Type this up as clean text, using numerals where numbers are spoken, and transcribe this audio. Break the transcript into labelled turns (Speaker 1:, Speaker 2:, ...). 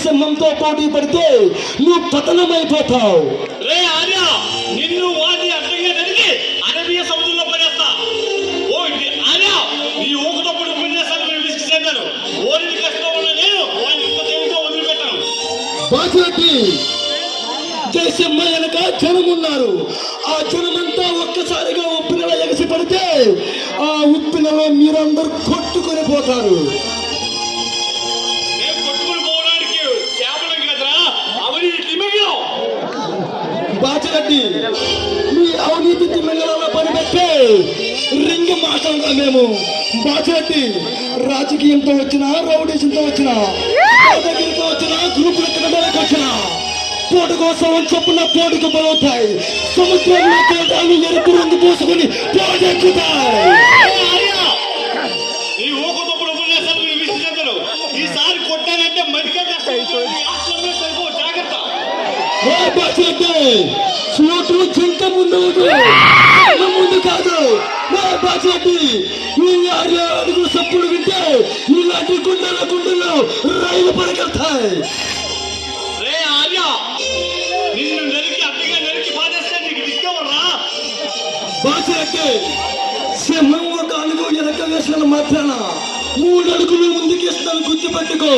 Speaker 1: సింహంతో పోటీ పడితే నువ్వు పతనమైపోతావు.
Speaker 2: రే ఆర్య, నిన్ను వాడిని అడ్డంగా నరికి అరేబియా సముద్రంలో పడేస్తా. ఓ ఆర్య, నీ ఊకతప్పుడు ఉపన్యాసాలు నేను విసిగి చేశాను. ఓరిని కష్టం వల్ల నేను వాడిని ఇంత దేవుడితో వదిలిపెట్టాను.
Speaker 1: బాచిరెడ్డి, జయసింహ వెనక జనం ఉన్నారు. ఆ జనమంతా ఒక్కసారిగా ఉప్పినలో ఎగసి పడితే ఆ ఉప్పినలో మీరందరూ కొట్టుకొని పోతారు.
Speaker 2: నేను కొట్టుకుని పోవడానికి చేపలం కదరా, అవినీతి తిమింగలం.
Speaker 1: బాచిరెడ్డి, మీ అవినీతి తిమింగళంలో పనిపెట్టే రింగ్ మాట్లాడదా మేము. బాచిరెడ్డి, రాజకీయంతో వచ్చినా, రౌడీసంతో వచ్చినా, దగ్గరతో వచ్చినా, గ్రూపులు ఎక్కడానికి వచ్చినా పోటు కోసం చొప్పున పోటుకు బలవుతాయి. సముద్రంలో తేటాలు ఎరుపు రంగు పోసుకొని పోటెక్కుతాయి.
Speaker 2: నీ ఊకతప్పుడు ఉపన్యాసాలు నేను విసిగి చేశాను. ఈసారి కొట్టానంటే మరికట్ట జాగ్రత్త.
Speaker 1: చోటు చింత ముందు ముందు కాదు. బాచిరెడ్డి, ఈ 6 అడుగులు సప్పుడు వింటే ఇలాంటి గుండెల్లో రైలు పరిగెత్తాయి.
Speaker 2: రే ఆర్య, నిన్ను నరికి అడ్డగా నరికి పాదేస్తే నీకు దిక్కేవర్రా.
Speaker 1: బాచిరెడ్డి, సింహం ఒక అడుగు వెనక వేసిన మాత్రాన 3 అడుగులు ముందుకేస్తాను, గుర్తుపెట్టుకో.